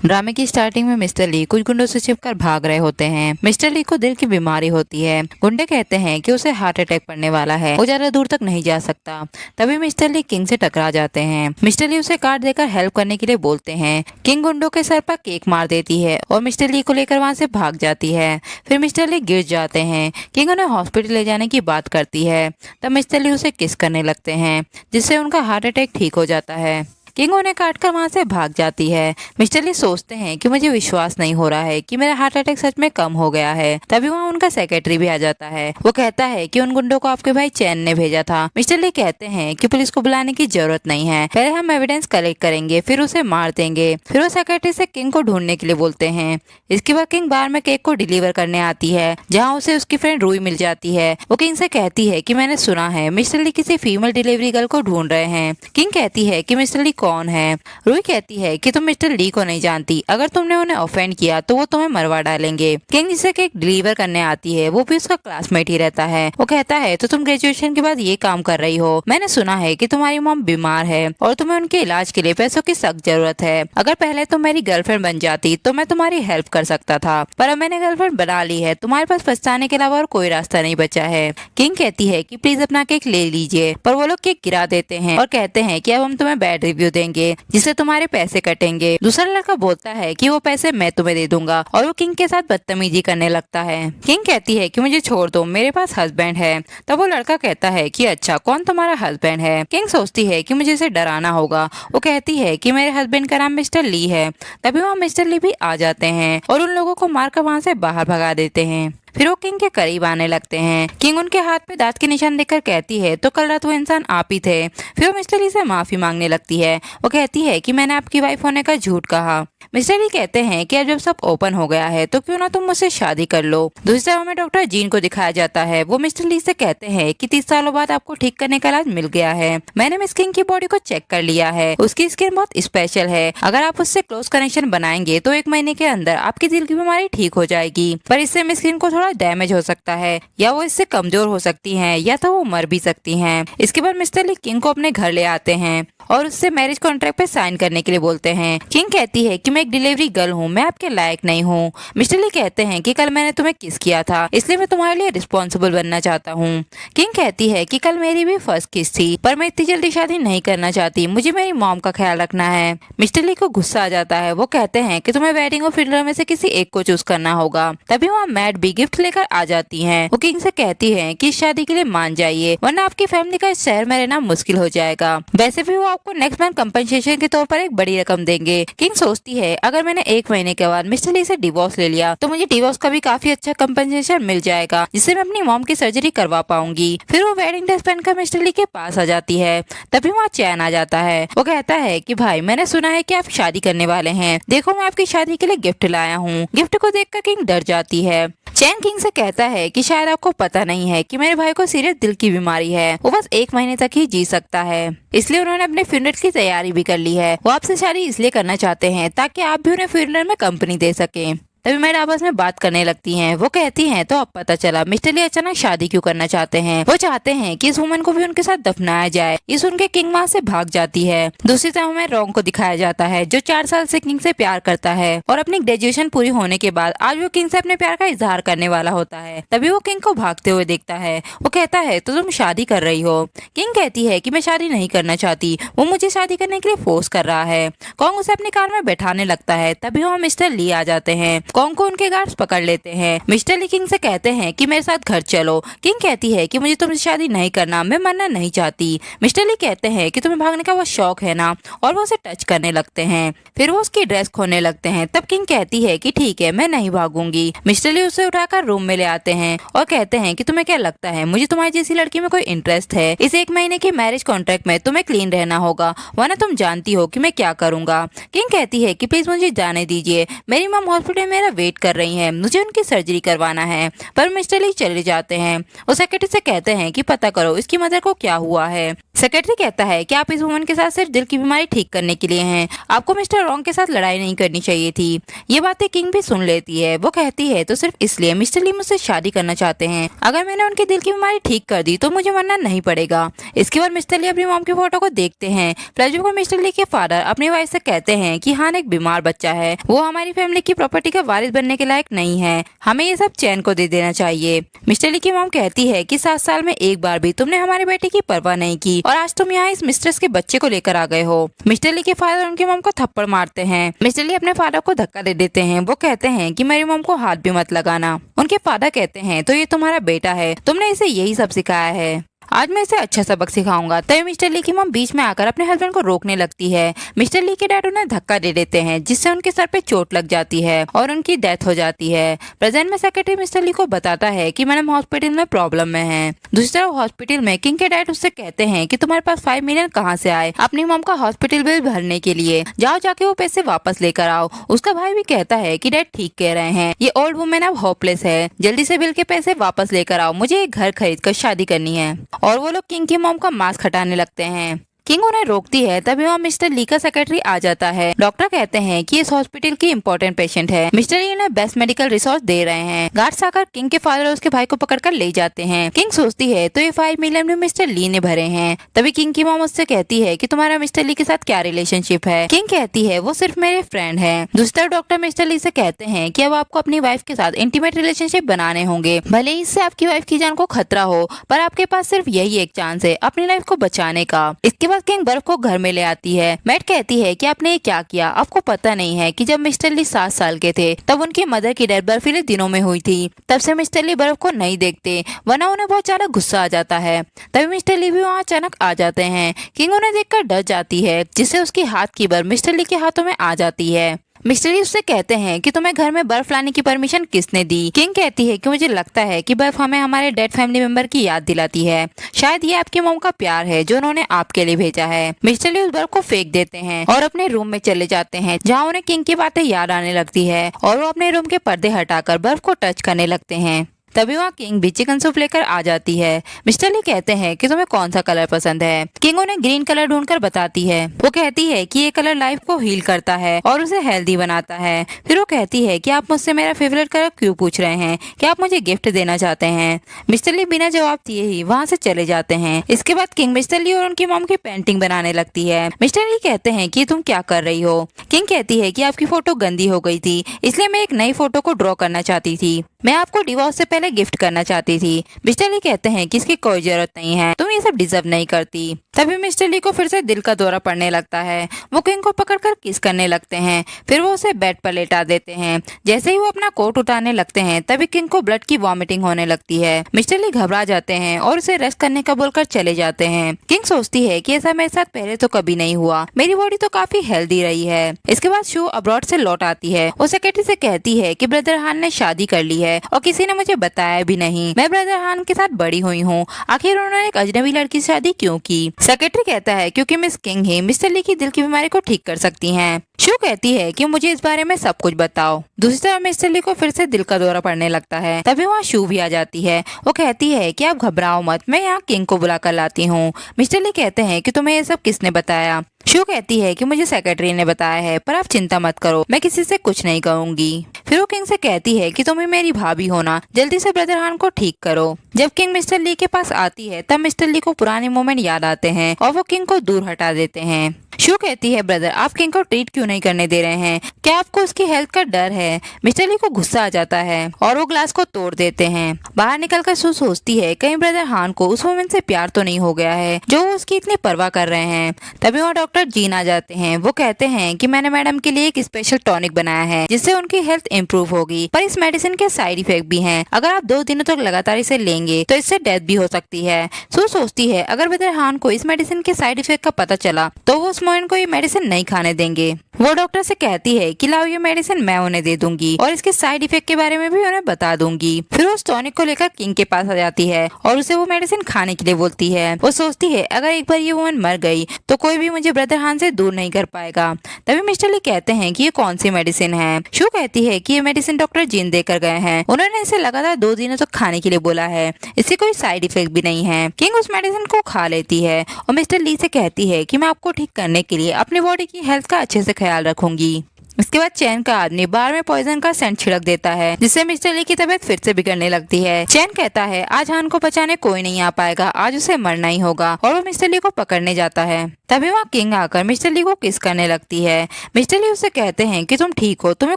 ड्रामे की स्टार्टिंग में मिस्टर ली कुछ गुंडों से छिपकर भाग रहे होते हैं। मिस्टर ली को दिल की बीमारी होती है। गुंडे कहते हैं कि उसे हार्ट अटैक पड़ने वाला है, वो ज्यादा दूर तक नहीं जा सकता। तभी मिस्टर ली किंग से टकरा जाते हैं। मिस्टर ली उसे कार्ड देकर हेल्प करने के लिए बोलते हैं। किंग गुंडों के सर पर केक मार देती है और मिस्टर ली को लेकर वहाँ से भाग जाती है। फिर मिस्टर ली गिर जाते हैं। किंग उन्हें हॉस्पिटल ले जाने की बात करती है। तब मिस्टर ली उसे किस करने लगते हैं, जिससे उनका हार्ट अटैक ठीक हो जाता है। किंग उन्हें काट कर वहां से भाग जाती है। मिस्टर ली सोचते हैं कि मुझे विश्वास नहीं हो रहा है कि मेरा हार्ट अटैक सच में कम हो गया है। तभी वहाँ उनका सेक्रेटरी भी आ जाता है। वो कहता है कि उन गुंडों को आपके भाई चैन ने भेजा था। मिस्टर ली कहते हैं कि पुलिस को बुलाने की जरूरत नहीं है, पहले हम एविडेंस कलेक्ट करेंगे, फिर उसे मार देंगे। फिर वो सेक्रेटरी से किंग को ढूंढने के लिए बोलते हैं। इसके बाद किंग बार में केक को डिलीवर करने आती है, जहाँ उसे उसकी फ्रेंड रूई मिल जाती है। वो किंग से कहती है कि मैंने सुना है मिस्टर ली किसी फीमेल डिलीवरी गर्ल को ढूंढ रहे हैं। किंग कहती है कि मिस्टर ली कौन है। रूही कहती है कि तुम मिस्टर ली को नहीं जानती, अगर तुमने उन्हें ऑफेंड किया तो वो तुम्हें मरवा डालेंगे। किंग जिसे केक डिलीवर करने आती है वो भी उसका क्लासमेट ही रहता है। वो कहता है तो तुम ग्रेजुएशन के बाद ये काम कर रही हो। मैंने सुना है कि तुम्हारी मॉम बीमार है और तुम्हें उनके इलाज के लिए पैसों की सख्त जरूरत है। अगर पहले तुम मेरी गर्लफ्रेंड बन जाती तो मैं तुम्हारी हेल्प कर सकता था, पर अब मैंने गर्लफ्रेंड बना ली है, तुम्हारे पास पछताने के अलावा और कोई रास्ता नहीं बचा है। किंग कहती है कि प्लीज अपना केक ले लीजिए, पर वो लोग केक गिरा देते हैं और कहते हैं कि अब हम तुम्हें बैड रिव्यू देंगे, जिससे तुम्हारे पैसे कटेंगे। दूसरा लड़का बोलता है कि वो पैसे मैं तुम्हें दे दूंगा और वो किंग के साथ बदतमीजी करने लगता है। किंग कहती है कि मुझे छोड़ दो, मेरे पास हस्बैंड है। तब वो लड़का कहता है कि अच्छा, कौन तुम्हारा हस्बैंड है। किंग सोचती है कि मुझे इसे डराना होगा। वो कहती है कि मेरे हस्बैंड का नाम मिस्टर ली है। तभी वहाँ मिस्टर ली भी आ जाते हैं और उन लोगों को मारकर वहाँ से बाहर भगा देते हैं। फिर वो किंग के करीब आने लगते हैं। किंग उनके हाथ पे दांत के निशान देखकर कहती है तो कल रात वो इंसान आप ही थे। फिर वो मिस्टर ली से माफी मांगने लगती है। वो कहती है कि मैंने आपकी वाइफ होने का झूठ कहा। मिस्टर ली कहते हैं कि अब जब सब ओपन हो गया है तो क्यों ना तुम मुझसे शादी कर लो। दूसरी तरफ में डॉक्टर जीन को दिखाया जाता है। वो मिस्टर ली से कहते हैं कि 30 सालों बाद आपको ठीक करने का इलाज मिल गया है। मैंने मिस किंग की बॉडी को चेक कर लिया है, उसकी स्किन बहुत स्पेशल है। अगर आप उससे क्लोज कनेक्शन बनाएंगे तो 1 महीने के अंदर आपकी दिल की बीमारी ठीक हो जाएगी, पर इससे मिस किंग को थोड़ा डैमेज हो सकता है, या वो इससे कमजोर हो सकती हैं, या तो वो मर भी सकती हैं। इसके बाद मिस्टर ली किंग को अपने घर ले आते हैं और उससे मैरिज कॉन्ट्रैक्ट पे साइन करने के लिए बोलते हैं। किंग कहती है कि मैं एक डिलीवरी गर्ल हूँ, मैं आपके लायक नहीं हूँ। मिस्टर ली कहते हैं कि कल मैंने तुम्हें किस किया था, इसलिए मैं तुम्हारे लिए रिस्पॉन्सिबल बनना चाहता हूँ। किंग कहती है कि कल मेरी भी फर्स्ट किस थी, पर मैं इतनी जल्दी शादी नहीं करना चाहती, मुझे मेरी मॉम का ख्याल रखना है। मिस्टर ली को गुस्सा आ जाता है। वो कहते हैं कि तुम्हें वेडिंग और फ्यूनरल में से किसी एक को चूज करना होगा। तभी वहाँ मैड भी गिफ्ट लेकर आ जाती हैं। वो किंग से कहती हैं कि इस शादी के लिए मान जाइए, वरना आपकी फैमिली का इस शहर में रहना मुश्किल हो जाएगा। वैसे भी वो आपको नेक्स्ट मंथ कंपनसेशन के तौर पर एक बड़ी रकम देंगे। किंग सोचती है अगर मैंने 1 महीने के बाद मिस्टर ली से डिवोर्स ले लिया तो मुझे डिवोर्स का भी काफी अच्छा कंपनसेशन मिल जाएगा, जिससे मैं अपनी मॉम की सर्जरी करवा पाऊंगी। फिर वो वेडिंग ड्रेस पहनकर मिस्टर ली के पास आ जाती है। तभी वहाँ चैन आ जाता है। वो कहता है कि भाई, मैंने सुना है कि आप शादी करने वाले हैं, देखो मैं आपकी शादी के लिए गिफ्ट लाया हूँ। गिफ्ट को देखकर किंग डर जाती है। चैन किंग से कहता है कि शायद आपको पता नहीं है कि मेरे भाई को सीरियस दिल की बीमारी है, वो बस 1 महीने तक ही जी सकता है, इसलिए उन्होंने अपने फ्यूनरल की तैयारी भी कर ली है। वो आपसे शादी इसलिए करना चाहते हैं ताकि आप भी उन्हें फ्यूनरल में कंपनी दे सकें। तभी मैड आपस में बात करने लगती हैं। वो कहती हैं तो अब पता चला मिस्टर ली अचानक शादी क्यों करना चाहते हैं। वो चाहते हैं कि इस वुमन को भी उनके साथ दफनाया जाए। ये सुन के किंग वहाँ से भाग जाती है। दूसरी तरफ हमें रॉन्ग को दिखाया जाता है, जो 4 साल से किंग से प्यार करता है और अपनी ग्रेजुएशन पूरी होने के बाद आज वो किंग से अपने प्यार का इजहार करने वाला होता है। तभी वो किंग को भागते हुए देखता है। वो कहता है तो तुम शादी कर रही हो। किंग कहती है कि मैं शादी नहीं करना चाहती, वो मुझे शादी करने के लिए फोर्स कर रहा है। कॉन्ग उसे अपनी कार में बैठाने लगता है। तभी वहाँ मिस्टर ली आ जाते हैं। कॉन्ग को उनके गार्ड्स पकड़ लेते हैं। मिस्टर ली किंग से कहते हैं कि मेरे साथ घर चलो। किंग कहती है कि मुझे तुमसे शादी नहीं करना, मैं मरना नहीं चाहती। मिस्टर ली कहते हैं कि तुम्हें भागने का वो शौक है ना, और वो उसे टच करने लगते हैं। फिर वो उसकी ड्रेस खोलने लगते हैं। तब किंग कहती है कि ठीक है, मैं नहीं भागूंगी। मिस्टर ली उसे उठाकर रूम में ले आते हैं और कहते हैं कि तुम्हें क्या लगता है मुझे तुम्हारी जैसी लड़की में कोई इंटरेस्ट है? इस 1 महीने के मैरिज कॉन्ट्रैक्ट में तुम्हें क्लीन रहना होगा, वरना तुम जानती हो कि मैं क्या करूंगा। किंग कहती है कि प्लीज मुझे जाने दीजिए, मेरी मॉम हॉस्पिटल में मेरा वेट कर रही हैं, मुझे उनकी सर्जरी करवाना है। पर मिस्टर ली चले जाते हैं। वो सेक्रेटरी से कहते हैं कि पता करो इसकी मदर को क्या हुआ है। सेक्रेटरी कहता है कि आप इस वुमन के साथ सिर्फ दिल की बीमारी ठीक करने के लिए हैं, आपको मिस्टर रॉन्ग के साथ लड़ाई नहीं करनी चाहिए थी। ये बातें किंग भी सुन लेती है। वो कहती है तो सिर्फ इसलिए मिस्टर ली मुझसे शादी करना चाहते हैं, अगर मैंने उनके दिल की बीमारी ठीक कर दी तो मुझे मरना नहीं पड़ेगा। इसके बाद मिस्टर ली अपनी मॉम की फोटो को देखते हैं। प्लेजर को मिस्टर ली के फादर अपनी वाइफ से कहते हैं कि हान एक बीमार बच्चा है, वो हमारी फैमिली की प्रॉपर्टी का वारिस बनने के लायक नहीं है, हमें ये सब चैन को दे देना चाहिए। मिस्टर ली की मॉम कहती है कि 7 साल में एक बार भी तुमने हमारे बेटे की परवाह नहीं की और आज तुम यहाँ इस मिस्ट्रेस के बच्चे को लेकर आ गए हो। मिस्टर ली के फादर उनकी मॉम को थप्पड़ मारते हैं। मिस्टर ली अपने फादर को धक्का दे देते हैं। वो कहते हैं कि मेरी मॉम को हाथ भी मत लगाना। उनके फादर कहते हैं तो ये तुम्हारा बेटा है, तुमने इसे यही सब सिखाया है, आज मैं इसे अच्छा सबक सिखाऊंगा। तभी मिस्टर ली की मॉम बीच में आकर अपने हस्बैंड को रोकने लगती है। मिस्टर ली के डैड उन्हें धक्का दे देते हैं, जिससे उनके सर पे चोट लग जाती है और उनकी डेथ हो जाती है। प्रेजेंट में सेक्रेटरी मिस्टर ली को बताता है कि मैडम हॉस्पिटल में प्रॉब्लम में है। दूसरी तरफ हॉस्पिटल में किंग के डैड उससे कहते हैं कि तुम्हारे पास 5 मिलियन कहाँ से आए अपनी मॉम का हॉस्पिटल बिल भरने के लिए, जाओ जाके वो पैसे वापस लेकर आओ। उसका भाई भी कहता है कि डैड ठीक कह रहे हैं, ये ओल्ड वुमेन अब होपलेस है, जल्दी से बिल के पैसे वापस लेकर आओ, मुझे एक घर खरीद कर शादी करनी है। और वो लोग किंग की मॉम का मास्क हटाने लगते हैं। किंग उन्हें रोकती है, तभी वहाँ मिस्टर ली का सेक्रेटरी आ जाता है। डॉक्टर कहते हैं कि इस हॉस्पिटल की इम्पोर्टेंट पेशेंट है, मिस्टर ली उन्हें बेस्ट मेडिकल रिसोर्स दे रहे हैं। गार्ड्स आकर किंग के फादर और उसके भाई को पकड़कर ले जाते हैं। किंग सोचती है तो ये 5 मिलियन भी मिस्टर ली ने भरे हैं। तभी किंग की मॉम उससे कहती है कि तुम्हारा मिस्टर ली के साथ क्या रिलेशनशिप है। किंग कहती है वो सिर्फ मेरे फ्रेंड है। दूसरा डॉक्टर मिस्टर ली से कहते हैं कि अब आपको अपनी वाइफ के साथ इंटीमेट रिलेशनशिप बनाने होंगे, भले ही इससे आपकी वाइफ की जान को खतरा हो, पर आपके पास सिर्फ यही एक चांस है अपनी लाइफ को बचाने का। इसके बाद किंग बर्फ को घर में ले आती है। मैट कहती है कि आपने ये क्या किया, आपको पता नहीं है कि जब मिस्टर ली 7 साल के थे तब उनकी मदर की डेथ बर्फीले दिनों में हुई थी। तब से मिस्टर ली बर्फ को नहीं देखते, वरना उन्हें बहुत ज्यादा गुस्सा आ जाता है। तभी मिस्टर ली भी वहाँ अचानक आ जाते हैं। किंग उन्हें देखकर डर जाती है, जिससे उसकी हाथ की बर्फ मिस्टर ली के हाथों में आ जाती है। मिस्टर ली उससे कहते हैं कि तुम्हें घर में बर्फ लाने की परमिशन किसने दी। किंग कहती है कि मुझे लगता है कि बर्फ हमें हमारे डेड फैमिली मेंबर की याद दिलाती है, शायद ये आपकी मॉम का प्यार है जो उन्होंने आपके लिए भेजा है। मिस्टर ली उस बर्फ को फेंक देते हैं और अपने रूम में चले जाते हैं, जहाँ उन्हें किंग की बातें याद आने लगती है और वो अपने रूम के पर्दे हटाकर बर्फ को टच करने लगते हैं। तभी वहाँ किंग भी चिकन सूप लेकर आ जाती है। मिस्टर ली कहते हैं कि तुम्हें कौन सा कलर पसंद है। किंग उन्हें ग्रीन कलर ढूंढकर बताती है। वो कहती है कि ये कलर लाइफ को हील करता है और उसे हेल्दी बनाता है। फिर वो कहती है कि आप मुझसे मेरा फेवरेट कलर क्यों पूछ रहे हैं, क्या आप मुझे गिफ्ट देना चाहते हैं। मिस्टर ली बिना जवाब दिए ही वहाँ से चले जाते हैं। इसके बाद किंग मिस्टर ली और उनकी मॉम की पेंटिंग बनाने लगती है। मिस्टर ली कहते हैं कि तुम क्या कर रही हो। किंग कहती है कि आपकी फोटो गंदी हो गई थी, इसलिए मैं एक नई फोटो को ड्रॉ करना चाहती थी, मैं आपको डिवोर्स से पहले गिफ्ट करना चाहती थी। मिस्टर ली कहते हैं कि इसकी कोई जरूरत नहीं है, तुम ये सब डिजर्व नहीं करती। तभी मिस्टर ली को फिर से दिल का दौरा पड़ने लगता है। वो किंग को पकड़कर किस करने लगते हैं, फिर वो उसे बेड पर लेटा देते हैं। जैसे ही वो अपना कोट उठाने लगते हैं तभी किंग को ब्लड की वॉमिटिंग होने लगती है। मिस्टर ली घबरा जाते हैं और उसे रेस्ट करने का बोलकर चले जाते हैं। किंग सोचती है कि ऐसा मेरे साथ पहले तो कभी नहीं हुआ, मेरी बॉडी तो काफी हेल्दी रही है। इसके बाद शू अब्रॉड से लौट आती है। वो सेक्रेटरी से कहती है कि ब्रदर हान ने शादी कर ली है और किसी ने मुझे बताया भी नहीं, मैं ब्रदर हान के साथ बड़ी हुई हूँ, आखिर उन्होंने एक अजनबी लड़की से शादी क्यों की। सेक्रेटरी कहता है क्योंकि मिस किंग ही मिस्टर ली की दिल की बीमारी को ठीक कर सकती हैं। शू कहती है कि मुझे इस बारे में सब कुछ बताओ। दूसरी तरफ मिस्टर ली को फिर से दिल का दौरा पड़ने लगता है। तभी वहाँ शू भी आ जाती है। वो कहती है कि आप घबराओ मत, मैं यहाँ किंग को बुला कर लाती हूँ। मिस्टर ली कहते हैं कि तुम्हें ये सब किसने बताया। शू कहती है कि मुझे सेक्रेटरी ने बताया है, पर आप चिंता मत करो, मैं किसी से कुछ नहीं कहूंगी। फिर वो किंग से कहती है कि तुम्हें मेरी भाभी होना, जल्दी से ब्रदर हान को ठीक करो। जब किंग मिस्टर ली के पास आती है तब मिस्टर ली को पुराने मोमेंट याद आते हैं और वो किंग को दूर हटा देते हैं। शू कहती है ब्रदर आप किंग को ट्रीट क्यों नहीं करने दे रहे हैं, क्या आपको उसकी हेल्थ का डर है। मिस्टर ली को गुस्सा आ जाता है और वो ग्लास को तोड़ देते हैं। बाहर निकलकर शू सोचती है कहीं ब्रदर हान को उस वुमन से प्यार तो नहीं हो गया है जो वो उसकी इतनी परवाह कर रहे हैं। तभी वो डॉक्टर जीन आ जाते हैं। वो कहते हैं कि मैंने मैडम के लिए एक स्पेशल टॉनिक बनाया है जिससे उनकी हेल्थ इंप्रूव होगी, पर इस मेडिसिन के साइड इफेक्ट भी हैं। अगर आप 2 दिनों तक लगातार इसे लेंगे तो इससे डेथ भी हो सकती है। शू सोचती है अगर ब्रदर हान को इस मेडिसिन के साइड इफेक्ट का पता चला तो वो उस मोमेंट को ये मेडिसिन नहीं खाने देंगे। वो डॉक्टर से कहती है कि लाओ ये मेडिसिन मैं उन्हें दे दूंगी और इसके साइड इफेक्ट के बारे में भी उन्हें बता दूंगी। फिर वो उस टॉनिक को लेकर किंग के पास आ जाती है और उसे वो मेडिसिन खाने के लिए बोलती है। वो सोचती है अगर एक बार ये वुमन मर गई तो कोई भी मुझे ब्रदर हान से दूर नहीं कर पाएगा। तभी मिस्टर ली कहते हैं कि ये कौन सी मेडिसिन है। शू कहती है कि ये मेडिसिन डॉक्टर जिन देकर गए हैं, उन्होंने इसे लगातार 2 दिनों तक खाने के लिए बोला है, इससे कोई साइड इफेक्ट भी नहीं है। किंग उस मेडिसिन को खा लेती है और मिस्टर ली से कहती है कि मैं आपको ठीक करने के लिए अपनी बॉडी की हेल्थ का अच्छे से ख्याल रखूंगी। इसके बाद चैन का आदमी बार में पॉइजन का सेंट छिड़क देता है, जिससे मिस्टर ली की तबीयत फिर से बिगड़ने लगती है। चैन कहता है आज हान को बचाने कोई नहीं आ पाएगा, आज उसे मरना ही होगा और वो मिस्टर ली को पकड़ने जाता है। तभी वहाँ किंग आकर मिस्टर ली को किस करने लगती है। मिस्टर ली उससे कहते हैं कि तुम ठीक हो, तुम्हें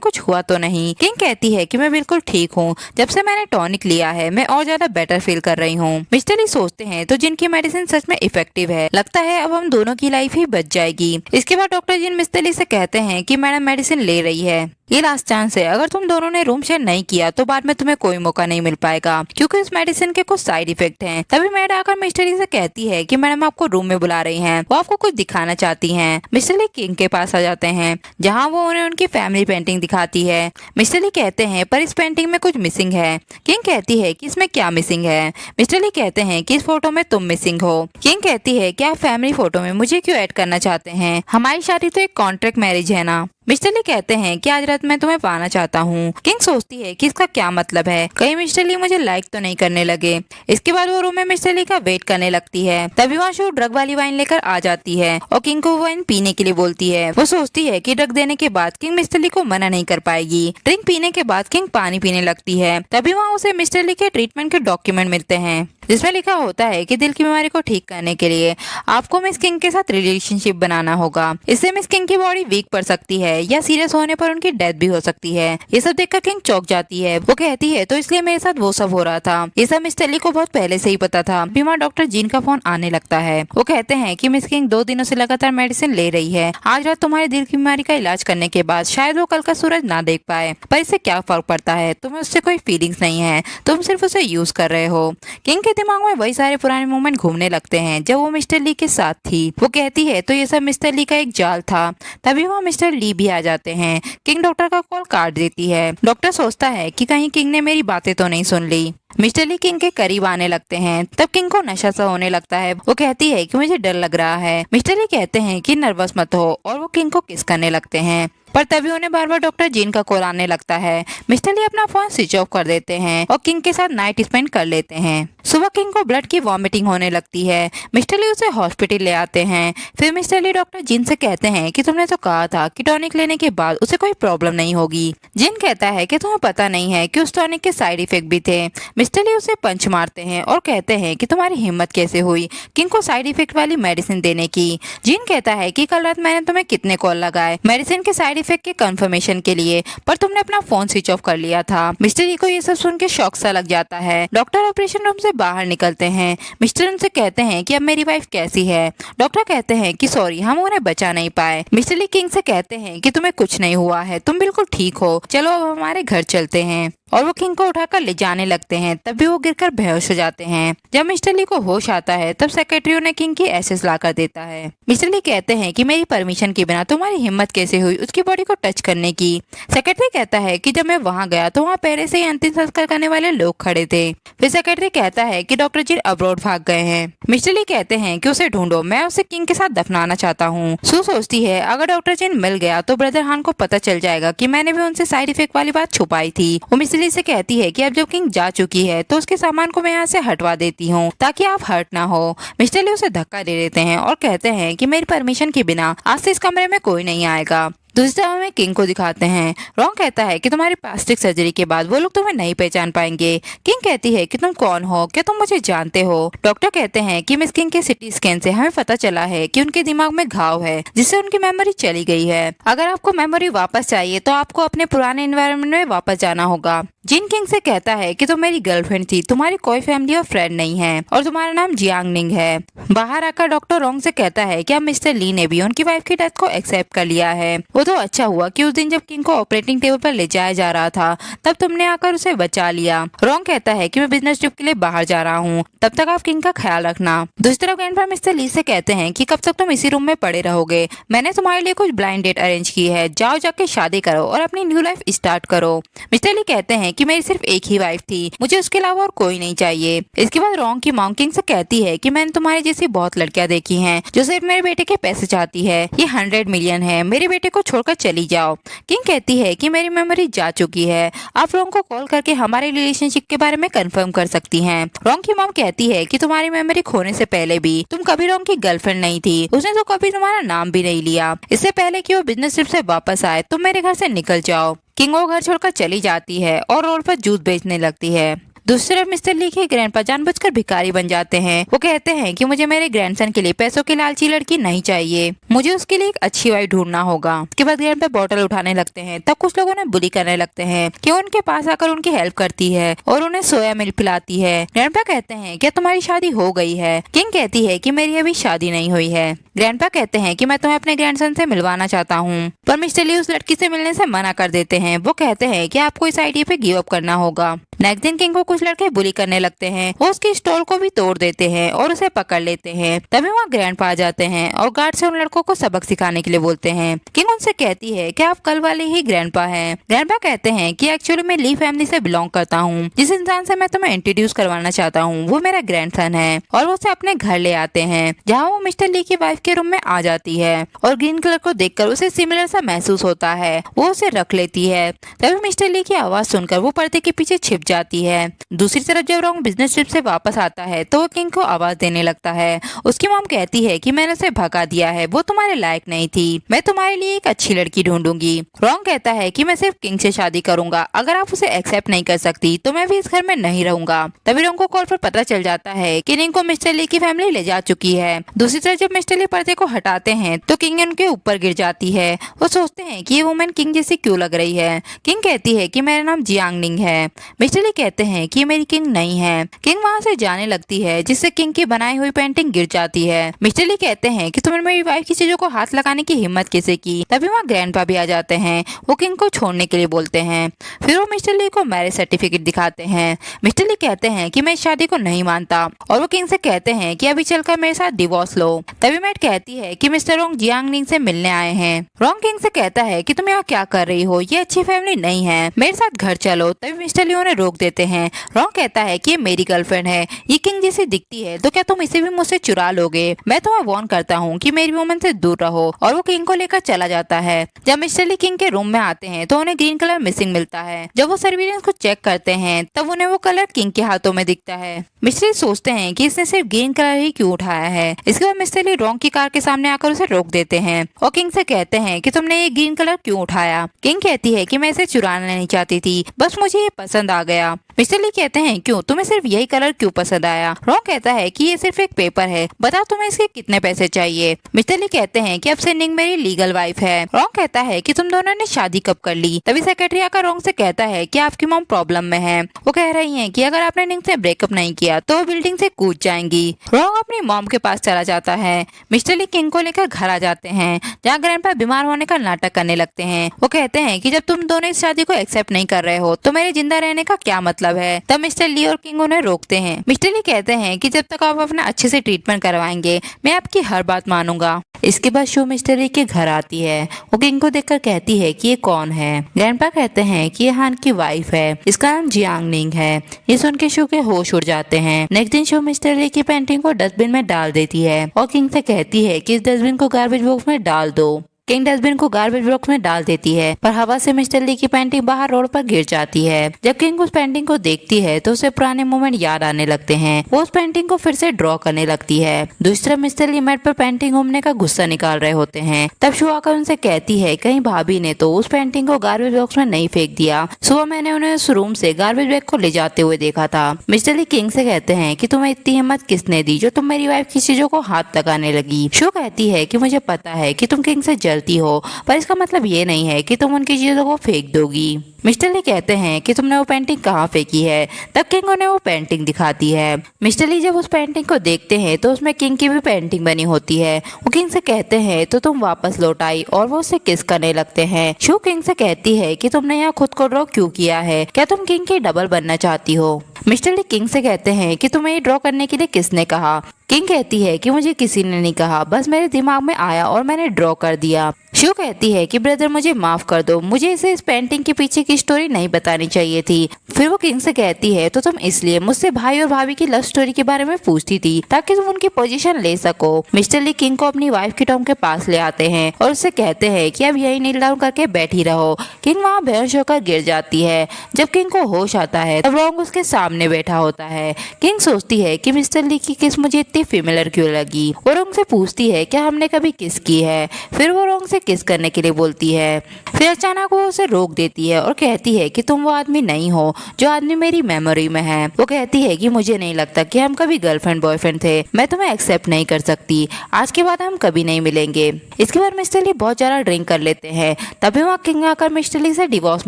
कुछ हुआ तो नहीं। किंग कहती है कि मैं बिल्कुल ठीक हूँ, जब से मैंने टॉनिक लिया है मैं और ज्यादा बेटर फील कर रही हूँ। मिस्टर ली सोचते हैं तो जिनकी मेडिसिन सच में इफेक्टिव है, लगता है अब हम दोनों की लाइफ ही बच जाएगी। इसके बाद डॉक्टर जिन मिस्टर ली से कहते हैं कि मैडम मेडिसिन ले रही है, ये लास्ट चांस है, अगर तुम दोनों ने रूम शेयर नहीं किया तो बाद में तुम्हें कोई मौका नहीं मिल पाएगा, क्योंकि इस मेडिसिन के कुछ साइड इफेक्ट हैं। तभी मैड आकर मिस्टर ली से कहती है कि मैडम आपको रूम में बुला रही हैं, वो आपको कुछ दिखाना चाहती हैं। मिस्टर ली किंग के पास आ जाते हैं, जहाँ वो उन्हें उनकी फैमिली पेंटिंग दिखाती है। मिस्टर ली कहते हैं पर इस पेंटिंग में कुछ मिसिंग है। किंग कहती है कि इसमें क्या मिसिंग है। मिस्टर ली कहते हैं कि इस फोटो में तुम मिसिंग हो। किंग कहती है कि आप फैमिली फोटो में मुझे क्यों ऐड करना चाहते हैं, हमारी शादी तो एक कॉन्ट्रैक्ट मैरिज है ना। मिस्टर ली कहते हैं कि आज रात मैं तुम्हें पाना चाहता हूँ। किंग सोचती है कि इसका क्या मतलब है, कहीं मिस्टर ली मुझे लाइक तो नहीं करने लगे। इसके बाद वो रूम में मिस्टर ली का वेट करने लगती है। तभी वहाँ शो ड्रग वाली वाइन लेकर आ जाती है और किंग को वाइन पीने के लिए बोलती है। वो सोचती है कि ड्रग देने के बाद किंग मिस्टर ली को मना नहीं कर पाएगी। ड्रिंक पीने के बाद किंग पानी पीने लगती है। तभी वहाँ उसे मिस्टर ली के ट्रीटमेंट के डॉक्यूमेंट मिलते हैं, जिसमें लिखा होता है कि दिल की बीमारी को ठीक करने के लिए आपको मिस किंग के साथ रिलेशनशिप बनाना होगा। इससे मिस किंग की बॉडी वीक पड़ सकती है या सीरियस होने पर उनकी डेथ भी हो सकती है। ये सब देखकर किंग चौंक जाती है। वो कहती है तो इसलिए मेरे साथ वो सब हो रहा था। ये सब मिस ली को बहुत पहले से ही पता था। बीमार डॉक्टर जीन का फोन आने लगता है। वो कहते हैं कि मिस किंग 2 दिनों से लगातार मेडिसिन ले रही है। आज रात तुम्हारी दिल की बीमारी का इलाज करने के बाद शायद वो कल का सूरज ना देख पाए, पर इससे क्या फर्क पड़ता है, तुम्हें उससे कोई फीलिंग्स नहीं है, तुम सिर्फ उसे यूज कर रहे हो। किंग के दिमाग में वही सारे पुराने मोमेंट घूमने लगते हैं जब वो मिस्टर ली के साथ थी। वो कहती है तो ये सब मिस्टर ली का एक जाल था। तभी वहाँ मिस्टर ली भी आ जाते हैं। किंग डॉक्टर का कॉल काट देती है। डॉक्टर सोचता है कि कहीं किंग ने मेरी बातें तो नहीं सुन ली। मिस्टर ली किंग के करीब आने लगते हैं। तब किंग को नशा सा होने लगता है। वो कहती है कि मुझे डर लग रहा है। मिस्टर ली कहते हैं कि नर्वस मत हो और वो किंग को किस करने लगते हैं, पर तभी उन्हें बार बार डॉक्टर जीन का कॉल आने लगता है। मिस्टर ली अपना फोन स्विच ऑफ कर देते हैं और किंग के साथ नाइट स्पेंड कर लेते हैं। सुबह किंग को ब्लड की वॉमिटिंग होने लगती है। मिस्टर ली उसे हॉस्पिटल ले आते हैं। फिर मिस्टर ली डॉक्टर जिन से कहते हैं कि तुमने तो कहा था कि टॉनिक लेने के बाद उसे कोई प्रॉब्लम नहीं होगी। जिन कहता है कि तुम्हें पता नहीं है कि उस टॉनिक के साइड इफेक्ट भी थे। मिस्टर ली उसे पंच मारते हैं और कहते हैं कि तुम्हारी हिम्मत कैसे हुई किंग को साइड इफेक्ट वाली मेडिसिन देने की। जिन कहता है कि कल रात मैंने तुम्हें कितने कॉल लगाए मेडिसिन के साइड इफेक्ट के कंफर्मेशन के लिए, पर तुमने अपना फोन स्विच ऑफ कर लिया था। मिस्टर ली को ये सब सुन के शॉक सा लग जाता है। डॉक्टर ऑपरेशन रूम से बाहर निकलते हैं। मिस्टर उनसे कहते हैं कि अब मेरी वाइफ कैसी है। डॉक्टर कहते हैं कि सॉरी हम उन्हें बचा नहीं पाए। मिस्टर ली किंग से कहते हैं कि तुम्हें कुछ नहीं हुआ है, तुम बिल्कुल ठीक हो, चलो अब हमारे घर चलते हैं। और वो किंग को उठाकर ले जाने लगते हैं। तभी वो गिरकर बेहोश हो जाते हैं। जब मिस्टर ली को होश आता है तब सेक्रेटरी ने किंग की एसेस ला कर देता है। मिस्टर ली कहते हैं कि मेरी परमिशन के बिना तुम्हारी हिम्मत कैसे हुई उसकी बॉडी को टच करने की। सेक्रेटरी कहता है कि जब मैं वहाँ गया तो वहाँ पहले से ही अंतिम संस्कार करने वाले लोग खड़े थे। फिर सेक्रेटरी कहता है कि डॉक्टर जी अब्रॉड भाग गए हैं। मिस्टर ली कहते हैं कि उसे ढूंढो, मैं उसे किंग के साथ दफनाना चाहता हूँ। सू सोचती है अगर डॉक्टर जिन मिल गया तो ब्रदर हान को पता चल जाएगा कि मैंने भी उनसे साइड इफेक्ट वाली बात छुपाई थी। वो मिस्टर ली से कहती है कि अब जब किंग जा चुकी है तो उसके सामान को मैं यहाँ से हटवा देती हूँ ताकि आप हर्ट ना हो। मिस्टर ली उसे धक्का दे देते हैं और कहते हैं कि मेरी परमिशन के बिना आज से इस कमरे में कोई नहीं आएगा। दूसरी तरफ में किंग को दिखाते हैं। रॉन्ग कहता है कि तुम्हारी प्लास्टिक सर्जरी के बाद वो लोग तुम्हें नहीं पहचान पाएंगे। किंग कहती है कि तुम कौन हो, क्या तुम मुझे जानते हो। डॉक्टर कहते हैं कि मिस किंग के सिटी स्कैन से हमें पता चला है कि उनके दिमाग में घाव है जिससे उनकी मेमोरी चली गई है। अगर आपको मेमोरी वापस चाहिए तो आपको अपने पुराने एनवायरनमेंट में वापस जाना होगा। जिन किंग से कहता है कि तुम मेरी गर्लफ्रेंड थी, तुम्हारी कोई फैमिली और फ्रेंड नहीं है और तुम्हारा नाम जियांग निंग है। बाहर आकर डॉक्टर रोंग से कहता है कि अब मिस्टर ली ने भी उनकी वाइफ की डेथ को एक्सेप्ट कर लिया है। वो तो अच्छा हुआ कि उस दिन जब किंग को ऑपरेटिंग टेबल पर ले जाया जा रहा था तब तुमने आकर उसे बचा लिया। रोंग कहता है कि मैं बिजनेस ट्रिप के लिए बाहर जा रहा हूँ, तब तक आप किंग का ख्याल रखना। दूसरी तरफ ग्रैंडपा मिस्टर ली से कहते हैं कि कब तक तुम इसी रूम में पड़े रहोगे, मैंने तुम्हारे लिए कुछ ब्लाइंड डेट अरेंज की है, जाओ जाके शादी करो और अपनी न्यू लाइफ स्टार्ट करो। मिस्टर ली कहते हैं कि मेरी सिर्फ एक ही वाइफ थी, मुझे उसके अलावा और कोई नहीं चाहिए। इसके बाद रोंग की मॉम किंग से कहती है कि मैंने तुम्हारे जैसी बहुत लड़कियां देखी हैं जो सिर्फ मेरे बेटे के पैसे चाहती है, ये 100 मिलियन है, मेरे बेटे को छोड़कर चली जाओ। किंग कहती है कि मेरी मेमोरी जा चुकी है, आप रोंग को कॉल करके हमारे रिलेशनशिप के बारे में कंफर्म कर सकती हैं। रोंग की मॉम कहती है कि तुम्हारी मेमोरी खोने से पहले भी तुम कभी रोंग की गर्लफ्रेंड नहीं थी, उसने तो कभी तुम्हारा नाम भी नहीं लिया। इससे पहले कि वो बिजनेस ट्रिप से वापस आए तुम मेरे घर से निकल जाओ। किंग वो घर छोड़कर चली जाती है और रोड पर जूस बेचने लगती है। दूसरी तरफ मिस्टर ली के ग्रैंडपा जानबूझकर भिखारी बन जाते हैं। वो कहते हैं कि मुझे मेरे ग्रैंडसन के लिए पैसों की लालची लड़की नहीं चाहिए, मुझे उसके लिए एक अच्छी वाइफ ढूंढना होगा। उसके बाद ग्रैंडपा बॉटल उठाने लगते हैं, तब कुछ लोग उन्हें बुली करने लगते हैं कि उनके पास आकर उनकी हेल्प करती है और उन्हें सोया मिल्क पिलाती है। ग्रैंडपा कहते हैं क्या तुम्हारी शादी हो गई है? किंग कहती है कि मेरी अभी शादी नहीं हुई है। ग्रैंडपा कहते हैं कि मैं तुम्हें अपने ग्रैंडसन से मिलवाना चाहता हूँ, पर मिस्टर ली उस लड़की से मिलने से मना कर देते हैं। वो कहते हैं कि आपको इस आइडिया पे गिव अप करना होगा। नेक्स्ट दिन किंग को कुछ लड़के बुली करने लगते हैं, वो उसकी स्टॉल को भी तोड़ देते हैं और उसे पकड़ लेते हैं। तभी वहाँ ग्रैंडपा आ जाते हैं और गार्ड से उन लड़कों को सबक सिखाने के लिए बोलते हैं। किंग उनसे कहती है कि आप कल वाले ही ग्रैंडपा हैं। ग्रैंडपा कहते हैं कि एक्चुअली मैं ली फैमिली से बिलोंग करता हूँ, जिस इंसान से मैं तुम्हें इंट्रोड्यूस करवाना चाहता हूँ वो मेरा ग्रैंडसन है, और वो उसे अपने घर ले आते हैं जहाँ वो मिस्टर ली की वाइफ के रूम में आ जाती है और ग्रीन कलर को देखकर उसे सिमिलर सा महसूस होता है, वो उसे रख लेती है। तभी मिस्टर ली की आवाज सुनकर वो पर्दे के पीछे छिप जाती है। दूसरी तरफ जब रोंग बिजनेस ट्रिप से वापस आता है तो वो किंग को आवाज देने लगता है। उसकी मॉम कहती है कि मैंने उसे भगा दिया है, वो तुम्हारे लायक नहीं थी, मैं तुम्हारे लिए एक अच्छी लड़की ढूंढूंगी। रोंग कहता है कि मैं सिर्फ किंग से शादी करूंगा, अगर आप उसे एक्सेप्ट नहीं कर सकती तो मैं भी इस घर में नहीं रहूंगा। तभी रोंग को कॉल पर पता चल जाता है कि किंग को मिस्टर ली की फैमिली ले जा चुकी है। दूसरी तरफ जब मिस्टर ली पर्दे को हटाते हैं तो किंग उनके ऊपर गिर जाती है। वो सोचते हैं कि ये वुमेन किंग जैसी क्यों लग रही है। किंग कहती है कि मेरा नाम जियांग निंग है। मिस्टर ली कहते हैं कि मेरी किंग नहीं है। किंग वहाँ से जाने लगती है जिससे किंग की बनाई हुई पेंटिंग गिर जाती है। मिस्टर ली कहते हैं कि तुमने मेरी वाइफ की चीजों को हाथ लगाने की हिम्मत कैसे की। तभी वहाँ ग्रैंडपा भी आ जाते हैं, वो किंग को छोड़ने के लिए बोलते हैं। फिर वो मिस्टर ली को मैरिज सर्टिफिकेट दिखाते हैं। मिस्टर ली कहते हैं कि मैं इस शादी को नहीं मानता और वो किंग से कहते हैं कि अभी चलकर मेरे साथ डिवोर्स लो। तभी मैट कहती है कि मिस्टर रोंग जियांग निंग से मिलने आए हैं। रोंग किंग से कहता है कि तुम यहाँ क्या कर रही हो, ये अच्छी फैमिली नहीं है, मेरे साथ घर चलो। तभी मिस्टर ली उन्हें रोक देते हैं। रोंग कहता है कि ये मेरी गर्लफ्रेंड है, ये किंग जैसी दिखती है तो क्या तुम इसे भी मुझसे चुरा लोगे? मैं तुम्हें वार्न करता हूँ कि मेरी वुमन से दूर रहो। और वो किंग को लेकर चला जाता है। जब मिस्टर ली किंग के रूम में आते हैं तो उन्हें ग्रीन कलर मिसिंग मिलता है। जब वो सर्विलेंस को चेक करते हैं तब उन्हें वो कलर किंग के हाथों में दिखता है। मिस्टर ली सोचते हैं कि इसने सिर्फ ग्रीन कलर ही क्यों उठाया है। इसके बाद मिस्टर ली रोंग की कार के सामने आकर उसे रोक देते हैं और किंग से कहते हैं कि तुमने ये ग्रीन कलर क्यों उठाया। किंग कहती है कि मैं इसे चुराना नहीं चाहती थी, बस मुझे ये पसंद आ गया। मिस्टर ली कहते हैं क्यों, तुम्हें सिर्फ यही कलर क्यों पसंद आया? रोंग कहता है कि ये सिर्फ एक पेपर है, बताओ तुम्हें इसके कितने पैसे चाहिए। मिस्टर ली कहते हैं कि अब से निंग मेरी लीगल वाइफ है। रोंग कहता है कि तुम दोनों ने शादी कब कर ली। तभी सेक्रेटरी आकर रोंग से कहता है कि आपकी मॉम प्रॉब्लम में है, वो कह रही है कि अगर आपने निंग से ब्रेकअप नहीं किया तो वो बिल्डिंग से कूद जाएंगी। रोंग अपनी मॉम के पास चला जाता है। मिस्टर ली किंग को लेकर घर आ जाते हैं जहाँ ग्रैंडपा बीमार होने का नाटक करने लगते हैं। वो कहते हैं कि जब तुम दोनों इस शादी को एक्सेप्ट नहीं कर रहे हो तो मेरे जिंदा रहने का क्या मतलब है। तब मिस्टर ली और किंग उन्हें रोकते हैं। मिस्टर ली कहते हैं कि जब तक आप अपना अच्छे से ट्रीटमेंट करवाएंगे मैं आपकी हर बात मानूंगा। इसके बाद शो मिस्टर ली के घर आती है। वो किंग को देखकर कहती है कि ये कौन है। ग्रैंडपा कहते हैं कि ये हान की वाइफ है, इसका नाम जियांग निंग है। ये सुन के शो के होश उड़ जाते हैं। नेक्स्ट दिन शो मिस्टर ली की पेंटिंग को डस्टबिन में डाल देती है और किंग से कहती है कि इस डस्टबिन को गार्बेज बॉक्स में डाल दो। किंग डस्टबिन को गार्बेज बॉक्स में डाल देती है पर हवा से मिस्टर ली की पेंटिंग बाहर रोड पर गिर जाती है। जब किंग उस पेंटिंग को देखती है तो उसे पुराने मोमेंट याद आने लगते हैं। वो उस पेंटिंग को फिर से ड्रॉ करने लगती है। दूसरी तरफ मिस्टर ली मैट पर पेंटिंग घूमने का गुस्सा निकाल रहे होते हैं। तब शो आकर उनसे कहती है कहीं भाभी ने तो उस पेंटिंग को गार्बेज बॉक्स में नहीं फेंक दिया। सुबह मैंने उन्हें उस रूम से गार्बेज बैग को ले जाते हुए देखा था। मिस्टर ली किंग से कहते हैं कि तुम्हें इतनी हिम्मत किसने दी जो तुम मेरी वाइफ की चीजों को हाथ लगाने लगी। शो कहती है कि मुझे पता है कि तुम किंग से डरती हो, पर इसका मतलब ये नहीं है कि तुम उनकी चीजों को फेंक दोगी। मिस्टर ली कहते हैं कि तुमने वो पेंटिंग कहाँ फेंकी है। तब किंग उन्हें वो पेंटिंग दिखाती है। मिस्टर ली जब उस पेंटिंग को देखते हैं तो उसमें किंग की भी पेंटिंग बनी होती है। वो किंग से कहते हैं तो तुम वापस लौट आई और वो उससे किस करने लगते हैं। शू किंग से कहती है कि तुमने यहाँ खुद को ड्रॉ क्यों किया है, क्या तुम किंग की डबल बनना चाहती हो। मिस्टर ली किंग से कहते हैं कि तुम्हें ये ड्रॉ करने के लिए किसने कहा। किंग कहती है कि मुझे किसी ने नहीं कहा, बस मेरे दिमाग में आया और मैंने ड्रॉ कर दिया। शू कहती है कि ब्रदर मुझे माफ कर दो, मुझे इस पेंटिंग के पीछे की स्टोरी नहीं बतानी चाहिए थी। फिर वो किंग से कहती है तो तुम इसलिए मुझसे भाई और भाभी की लव स्टोरी के बारे में पूछती थी ताकि तुम उनकी पोजीशन ले सको। मिस्टर ली किंग को अपनी वाइफ की टॉम के पास ले आते हैं और उससे कहते हैं कि अब यही नील डाउन करके बैठी रहो। किंग वहाँ बेहोश होकर गिर जाती है। जब किंग को होश आता है तब रॉन्ग उसके सामने बैठा होता है। किंग सोचती है कि मिस्टर ली की किस मुझे इतनी फेमिलियर क्यों लगी। वो रॉन्ग से पूछती है क्या हमने कभी किस की है। फिर वो रॉन्ग से किस करने के लिए बोलती है। फिर अचानक वो उसे रोक देती है और कहती है कि तुम वो आदमी नहीं हो जो आदमी मेरी मेमोरी में है। वो कहती है कि मुझे नहीं लगता कि हम कभी गर्लफ्रेंड बॉयफ्रेंड थे, मैं तुम्हें एक्सेप्ट नहीं कर सकती, आज के बाद हम कभी नहीं मिलेंगे। इसके बाद मिस्टर ली बहुत ज्यादा ड्रिंक कर लेते हैं। तभी वहाँ किंग आकर मिस्टर ली से डिवोर्स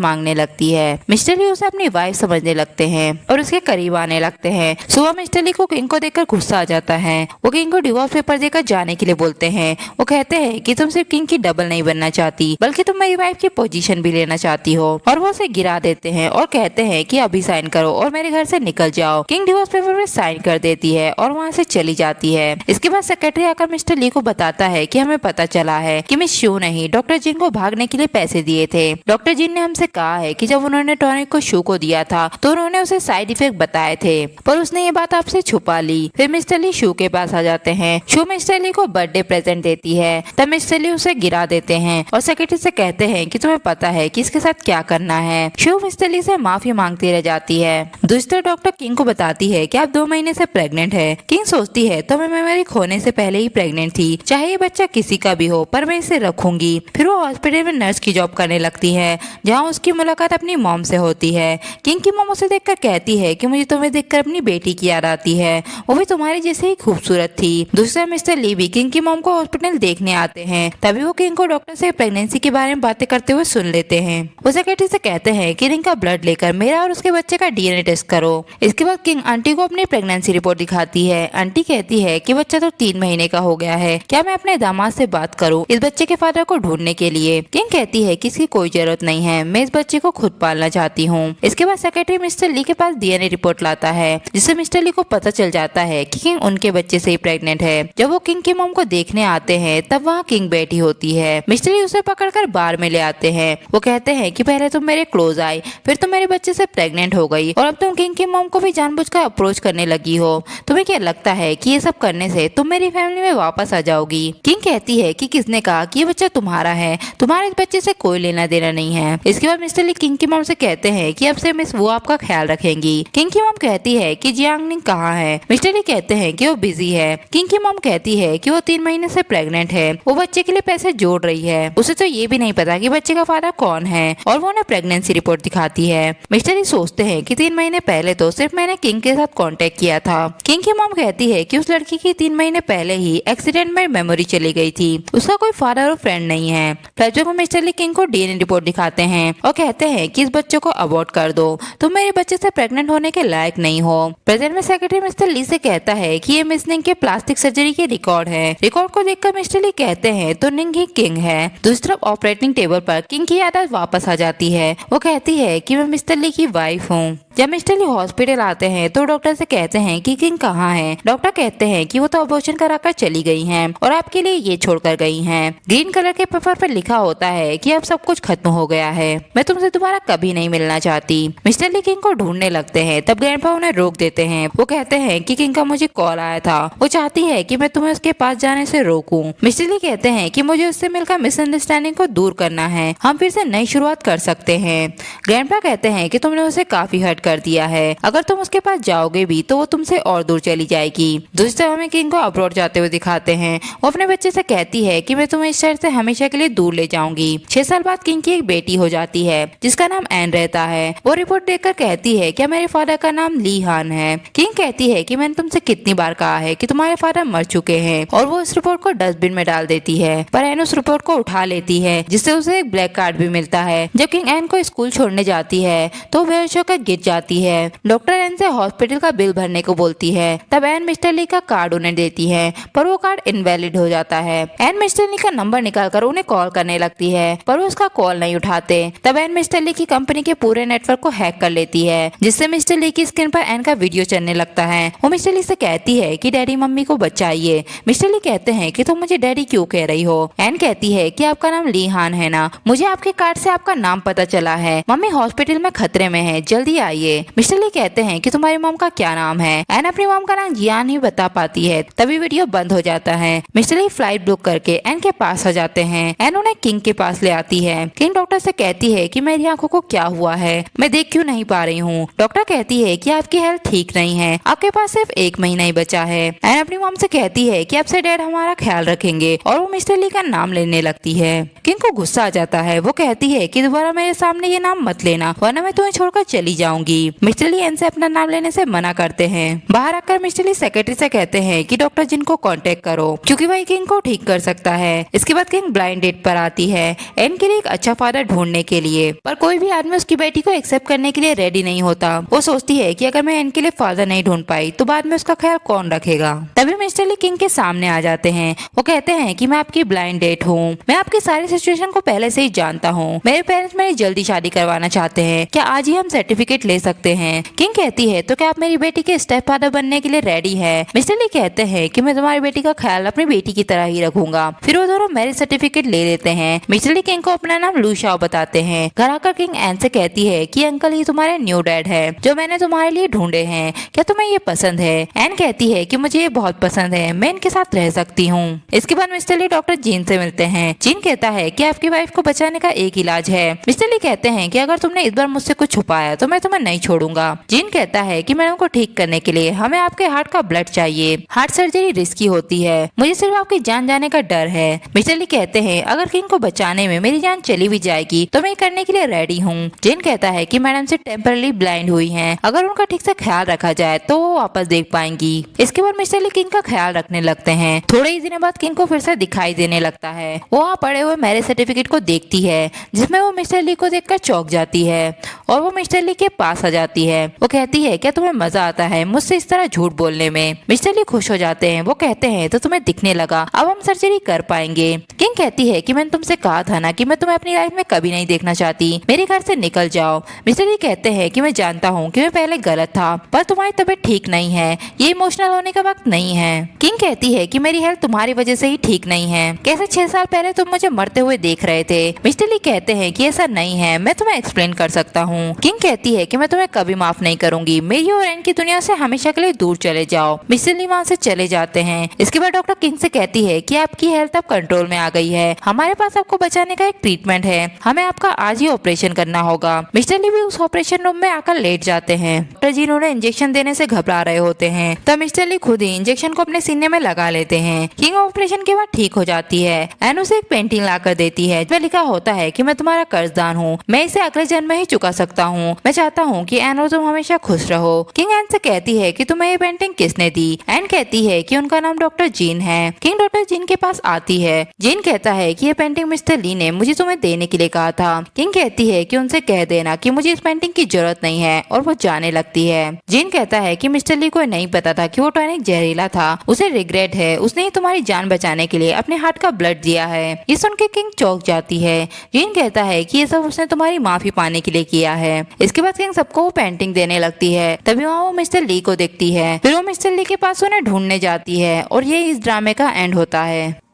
मांगने लगती है। मिस्टर ली उसे अपनी वाइफ समझने लगते हैं और उसके करीब आने लगते हैं। सुबह मिस्टर ली को किंग को देखकर गुस्सा आ जाता है। वो किंग को डिवोर्स पेपर देकर जाने के लिए बोलते हैं। वो कहते हैं कि तुम सिर्फ किंग की डबल नहीं बनना चाहती बल्कि तुम मेरी वाइफ की पोजीशन भी लेना चाहती हो, और वो उसे गिरा देते हैं और कहते हैं कि अभी साइन करो और मेरे घर से निकल जाओ। किंग डिवोर्स पेपर पे साइन कर देती है और वहाँ से चली जाती है। इसके बाद सेक्रेटरी आकर मिस्टर ली को बताता है कि हमें पता चला है कि मिस शू नहीं डॉक्टर जिन को भागने के लिए पैसे दिए थे। डॉक्टर जिन ने हमसे कहा है कि जब उन्होंने टॉनिक को शू को दिया था तो उन्होंने उसे साइड इफेक्ट बताए थे, पर उसने ये बात आपसे छुपा ली। फिर मिस्टर ली शू के पास आ जाते हैं। शू मिस्टर ली को बर्थडे प्रेजेंट देती है। तब मिस्टर ली उसे गिरा देते हैं और सेक्रेटरी से कहते हैं कि तुम्हें पता है कि इसके साथ क्या करना है। शू मिस्टर ली से माफी मांगती रह जाती है। दूसरा डॉक्टर किंग को बताती है कि आप 2 महीने से प्रेग्नेंट है। किंग सोचती है तो मैं मेमोरी खोने से पहले ही प्रेग्नेंट थी, चाहे ये बच्चा किसी का भी हो पर मैं इसे रखूंगी। फिर वो हॉस्पिटल में नर्स की जॉब करने लगती है जहाँ उसकी मुलाकात अपनी मॉम से होती है। किंग की मॉम उसे देखकर कहती है कि मुझे तुम्हें देखकर अपनी बेटी की याद आती है, वो भी तुम्हारी जैसे ही खूबसूरत थी। दूसरा मिस्टर ली भी किंग की मॉम को हॉस्पिटल देखने आते हैं। तभी वो किंग को डॉक्टर से प्रेगनेंसी के बारे में बातें करते हुए सुन लेते हैं। वो सेक्रेटरी से कहते हैं कि रिंग का ब्लड लेकर मेरा और उसके बच्चे का डीएनए टेस्ट करो। इसके बाद किंग आंटी को अपनी प्रेगनेंसी रिपोर्ट दिखाती है। आंटी कहती है कि बच्चा तो 3 महीने का हो गया है, क्या मैं अपने दामाद से बात करूं इस बच्चे के फादर को ढूंढने के लिए। किंग कहती है कि इसकी कोई जरूरत नहीं है, मैं इस बच्चे को खुद पालना चाहती हूँ। इसके बाद सेक्रेटरी मिस्टर ली के पास डीएनए रिपोर्ट लाता है जिससे मिस्टर ली को पता चल जाता है कि किंग उनके बच्चे से ही प्रेग्नेंट है। जब वो किंग की मॉम को देखने आते हैं तब वहाँ किंग बैठी होती है। मिस्टर ली उसे पकड़कर बार में ले आते हैं। वो कहते हैं कि पहले तुम मेरे क्लोज आई, फिर तुम मेरे बच्चे से प्रेग्नेंट हो गई और अब तुम किंग की मॉम को भी जानबूझकर अप्रोच करने लगी हो। तुम्हें क्या लगता है कि ये सब करने से तुम मेरी फैमिली में वापस आ जाओगी। किंग कहती है कि किसने कहा कि ये बच्चा तुम्हारा है, तुम्हारे इस बच्चे से कोई लेना देना नहीं है। इसके बाद मिस्टर ली किंग की मॉम से कहते हैं कि अब से मिस वो आपका ख्याल रखेंगी। किंग की मॉम कहती है कि जियांग निंग कहाँ है। मिस्टर ली कहते हैं कि वो बिजी है। किंग की मॉम कहती है कि वो 3 महीने से प्रेग्नेंट है, वो बच्चे के लिए पैसे जोड़ रही है, उसे तो ये भी नहीं पता कि बच्चे का फादर कौन है, और वो उन्हें प्रेगनेंसी रिपोर्ट दिखाती है। मिस्टर ली सोचते हैं कि 3 महीने पहले तो सिर्फ मैंने किंग के साथ कांटेक्ट किया था। किंग की मॉम कहती है कि उस लड़की की 3 महीने पहले ही एक्सीडेंट में मेमोरी चली गई थी, उसका कोई फादर और फ्रेंड नहीं है। फ्लैशबैक में मिस्टर ली किंग को डीएनए रिपोर्ट दिखाते हैं और कहते हैं कि इस बच्चे को अबॉर्ट कर दो, तुम मेरे बच्चे से प्रेग्नेंट होने के लायक नहीं हो। प्रेजेंट में सेक्रेटरी मिस्टर ली से कहता है कि ये मिस निंग के प्लास्टिक सर्जरी के रिकॉर्ड है। रिकॉर्ड को देखकर मिस्टर ली कहते हैं तो निंग ही किंग है। दूसरी तरफ ऑपरेटिंग टेबल पर किंग की याद वापस आ जाती है। वो कहती है कि मैं मिस्टर ली की वाइफ हूँ। जब मिस्टर ली हॉस्पिटल आते हैं तो डॉक्टर से कहते हैं कि किंग कहाँ है। डॉक्टर कहते हैं कि वो तो अबॉर्शन कराकर चली गई हैं और आपके लिए ये छोड़कर गई हैं। ग्रीन कलर के पेपर पर लिखा होता है कि अब सब कुछ खत्म हो गया है, मैं तुमसे दोबारा कभी नहीं मिलना चाहती। मिस्टर ली किंग को ढूंढने लगते हैं, तब ग्रैंडपा उन्हें रोक देते हैं। वो कहते हैं कि किंग का मुझे कॉल आया था, वो चाहती है कि मैं तुम्हें उसके पास जाने से रोकूं। मिस्टर ली कहते हैं कि मुझे उससे मिलकर मिसअंडरस्टैंडिंग को दूर करना है, हम फिर से नई शुरुआत कर सकते हैं। ग्रैंडपा कहते हैं कि तुमने उसे काफी हर्ट कर दिया है, अगर तुम उसके पास जाओगे भी तो वो तुमसे और दूर चली जाएगी। दूसरी तरफ हमें किंग को अब्रॉड जाते हुए दिखाते हैं। वो अपने बच्चे से कहती है कि मैं तुम्हें इस शहर से हमेशा के लिए दूर ले जाऊंगी। 6 साल बाद किंग की एक बेटी हो जाती है जिसका नाम एन रहता है। वो रिपोर्ट देखकर कहती है क्या मेरे फादर का नाम ली हान है। किंग कहती है कि मैंने तुमसे कितनी बार कहा है कि तुम्हारे फादर मर चुके हैं, और वो इस रिपोर्ट को डस्टबिन में डाल देती है, पर एन उस रिपोर्ट को उठा लेती है जिससे उसे एक ब्लैक कार्ड भी मिलता है। जब किंग एन को स्कूल छोड़ने जाती है तो बेहोश होकर गिर जाती है। डॉक्टर एन से हॉस्पिटल का बिल भरने को बोलती है। तब एन मिस्टर ली का कार्ड उन्हें देती है, पर वो कार्ड इनवैलिड हो जाता है। एन मिस्टर ली का नंबर निकालकर उन्हें कॉल करने लगती है, पर वो उसका कॉल नहीं उठाते। तब एन मिस्टर ली की कंपनी के पूरे नेटवर्क को हैक कर लेती है, जिससे मिस्टर ली की स्क्रीन पर एन का वीडियो चलने लगता है। वो मिस्टर ली से कहती है कि डैडी मम्मी को बचाइए। मिस्टर ली कहते हैं कि तुम मुझे डैडी क्यों कह रही हो। एन कहती है कि आपका नाम ली हान है ना, मुझे आपके कार्ड से आपका नाम पता चला है। मम्मी हॉस्पिटल में खतरे में है, जल्दी आइए। मिस्टर ली कहते हैं कि तुम्हारी मॉम का क्या नाम है। एन अपनी मॉम का नाम जियान ही बता पाती है। तभी वीडियो बंद हो जाता है। मिस्टर ली फ्लाइट बुक करके एन के पास आ जाते हैं। एन उन्हें किंग के पास ले आती है। किंग डॉक्टर से कहती है कि मेरी आंखों को क्या हुआ है, मैं देख क्यों नहीं पा रही हूँ। डॉक्टर कहती है कि आपकी हेल्थ ठीक नहीं है, आपके पास सिर्फ 1 महीना ही बचा है। एन अपनी मॉम से कहती है कि अब से डैड हमारा ख्याल रखेंगे, और वो मिस्टर ली का नाम लेने लगती है। किंग को गुस्सा आ जाता है। वो कहती है कि दोबारा मेरे सामने ये नाम मत लेना, वरना मैं तुम्हें छोड़कर चली जाऊंगी। मिस्टर ली एन से अपना नाम लेने से मना करते हैं। बाहर आकर मिस्टर ली सेक्रेटरी से कहते हैं कि डॉक्टर जिन को कांटेक्ट करो, क्योंकि वही किंग को ठीक कर सकता है। इसके बाद किंग ब्लाइंड डेट पर आती है एन के लिए एक अच्छा फादर ढूंढने के लिए, पर कोई भी आदमी उसकी बेटी को एक्सेप्ट करने के लिए रेडी नहीं होता। वो सोचती है कि अगर मैं एन के लिए फादर नहीं ढूंढ पाई तो बाद में उसका ख्याल कौन रखेगा। तभी मिस्टर ली किंग के सामने आ जाते हैं। वो कहते हैं कि मैं आपकी ब्लाइंड डेट हूँ, मैं आपकी सारी सिचुएशन को पहले से ही जानता हूँ। मेरे पेरेंट्स मेरी जल्दी शादी करवाना चाहते हैं, क्या आज ही हम सर्टिफिकेट ले सकते हैं। किंग कहती है तो क्या आप मेरी बेटी के स्टेप फादर बनने के लिए रेडी है। मिस्टर ली कहते हैं कि मैं तुम्हारी बेटी का ख्याल अपनी बेटी की तरह ही रखूंगा। फिर वो दोनों मैरिज सर्टिफिकेट ले लेते हैं। मिस्टर ली किंग को अपना नाम लू शाओ बताते हैं। घर आकर किंग एन से कहती है कि अंकल ये तुम्हारे न्यू डैड है जो मैंने तुम्हारे लिए ढूंढे हैं, क्या तुम्हें ये पसंद है। एन कहती है कि मुझे ये बहुत पसंद है, मैं इनके साथ रह सकती हूँ। इसके बाद मिस्टर ली डॉक्टर जीन से मिलते हैं। जीन कहता है कि आपकी वाइफ को बचाने का एक इलाज है। मिस्टर ली कहते हैं कि अगर तुमने इस बार मुझसे कुछ छुपाया तो मैं तुम्हें नहीं छोड़ूंगा। जीन कहता है कि मैडम को ठीक करने के लिए हमें आपके हार्ट का ब्लड चाहिए, हार्ट सर्जरी रिस्की होती है, मुझे सिर्फ आपकी जान जाने का डर है। मिस्टर ली कहते हैं अगर किंग को बचाने में मेरी जान चली भी जाएगी तो मैं करने के लिए रेडी हूँ। जीन कहता है कि मैडम से टेम्परली ब्लाइंड हुई हैं, अगर उनका ठीक से ख्याल रखा जाए तो वो वापस देख पाएंगी। इसके बाद मिस्टर ली किंग का ख्याल रखने लगते हैं। थोड़े ही दिनों बाद किंग को फिर से दिखाई देने लगता है। वो वहाँ पड़े हुए मैरिज सर्टिफिकेट को देखती है, जिसमें वो मिस्टर ली को देखकर चौंक जाती है, और वो मिस्टर ली के पास आ जाती है। वो कहती है क्या तुम्हें मजा आता है मुझसे इस तरह झूठ बोलने में। मिस्टर ली खुश हो जाते हैं। वो कहते हैं तो तुम्हें दिखने लगा, अब हम सर्जरी कर पाएंगे। किंग कहती है कि मैंने तुमसे कहा था ना कि मैं तुम्हें अपनी लाइफ में कभी नहीं देखना चाहती, मेरे घर से निकल जाओ। मिस्टर ली कहते हैं कि मैं जानता हूँ कि मैं पहले गलत था, पर तुम्हारी तबीयत ठीक नहीं है, ये इमोशनल होने का वक्त नहीं है। किंग कहती है कि मेरी हेल्थ तुम्हारी वजह से ही ठीक नहीं है, कैसे 6 साल पहले तुम मुझे मरते हुए देख रहे थे। मिस्टर ली कहते हैं कि ऐसा नहीं है, मैं तुम्हें एक्सप्लेन कर सकता हूँ। किंग कहती है कि मैं तुम्हें कभी माफ नहीं करूंगी, मेरी और एन की दुनिया से हमेशा के लिए दूर चले जाओ। मिस्टर ली वहाँ से चले जाते हैं। इसके बाद डॉक्टर किंग से कहती है कि आपकी हेल्थ अब कंट्रोल में आ गई है, हमारे पास आपको बचाने का एक ट्रीटमेंट है, हमें आपका आज ही ऑपरेशन करना होगा। मिस्टर ली भी उस ऑपरेशन रूम में आकर लेट जाते हैं। डॉक्टर जी उन्हें इंजेक्शन देने से घबरा रहे होते हैं, तब मिस्टर ली खुद ही इंजेक्शन को अपने सीने में लगा लेते हैं। किंग ऑपरेशन के बाद ठीक हो जाती है। एन उसे एक पेंटिंग लाकर देती है, जिसमें लिखा होता है कि मैं तुम्हारा कर्जदार हूँ, मैं इसे अगले जन्म में ही चुका सकता हूँ, मैं चाहता हूँ कि एन और तुम हमेशा खुश रहो। किंग एन से कहती है कि तुम्हें ये पेंटिंग किसने दी। एन कहती है कि उनका नाम डॉक्टर जीन है। किंग डॉक्टर जीन के पास आती है। जीन कहता है कि ये पेंटिंग मिस्टर ली ने मुझे तुम्हें देने के लिए कहा था। किंग कहती है कि उनसे कह देना कि मुझे इस पेंटिंग की जरूरत नहीं है, और वो जाने लगती है। जीन कहता है कि मिस्टर ली को नहीं पता था कि वो टॉनिक जहरीला था, उसे रिग्रेट है, उसने ही तुम्हारी जान बचाने के लिए अपने हार्ट का ब्लड दिया है। ये सुन के किंग चौंक जाती है। जीन कहता है कि ये सब उसने तुम्हारी माफी पाने के लिए किया है। इसके बाद किंग सबको वो पेंटिंग देने लगती है। तभी वहाँ वो मिस्टर ली को देखती है। फिर वो मिस्टर ली के पास उन्हें ढूंढने जाती है, और ये इस ड्रामे का एंड होता है।